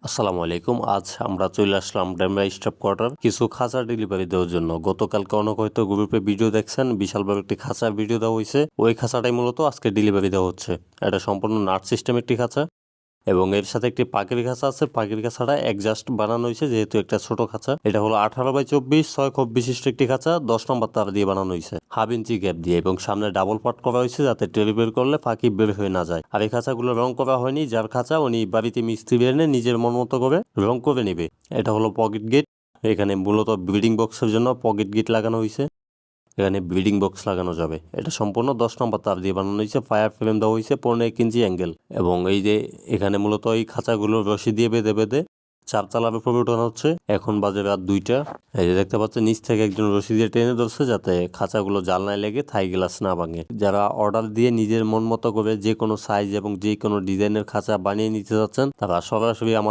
আসসালামু আলাইকুম। আজ আমরা চলে আসলাম ডেমরা স্টাফ কোয়ার্টার কিছু খাঁচা ডেলিভারি দেওয়ার জন্য। গতকালকে অনেক হয়তো গ্রুপে ভিডিও দেখছেন, বিশাল বড় একটি খাঁচার ভিডিও দেওয়া হয়েছে। ওই খাঁচাটাই মূলত আজকে ডেলিভারি দেওয়া হচ্ছে। এটা সম্পূর্ণ নাট সিস্টেম একটি খাঁচা এবং এর সাথে একটি পাখির খাঁচা আছে। পাখির খাঁচাটা অ্যাডজাস্ট বানানো হয়েছে যেহেতু একটা ছোট খাঁচা। এটা হলো 18x24 6 খোপ বিশিষ্ট একটি খাঁচা, 10 নম্বর তার দিয়ে বানানো হয়েছে, 1/2 ইঞ্চি গ্যাপ দিয়ে, এবং সামনে ডাবল পার্ট করা হয়েছে যাতে টেলি বের করলে পাখি বের হয়ে না যায়। আর এই খাঁচাগুলো রং করা হয়নি, যার খাঁচা উনি বাড়িতে মিস্ত্রি এনে নিজের মন মতো করে রং করে নেবে। এটা হলো পকেট গেট। এখানে মূলত ব্রিডিং বক্সের জন্য পকেট গেট লাগানো হয়েছে। এখানে ব্রিডিং বক্স লাগানো যাবে। এটা সম্পূর্ণ 10 নম্বর তার দিয়ে বানানো হয়েছে। ফায়ার ফ্রেম দেওয়া হয়েছে 15 ইঞ্চি অ্যাঙ্গেল, এবং এই যে এখানে মূলত এই খাঁচাগুলো রশি দিয়ে বেঁধে বেঁধে 4 তলার উপরে উঠানো হচ্ছে। এখন বাজে রাত 2টা। এই যে দেখতে পাচ্ছেন নিচ থেকে একজন রশি দিয়ে টেনে ধরছে যাতে খাঁচাগুলো জালনায় লেগে থাই গ্লাস না ভাঙে। যারা অর্ডার দিয়ে নিজের মন মতো করে যে কোনো সাইজ এবং যে কোনো ডিজাইনের খাঁচা বানিয়ে নিতে যাচ্ছেন তারা সরাসরি আমাদের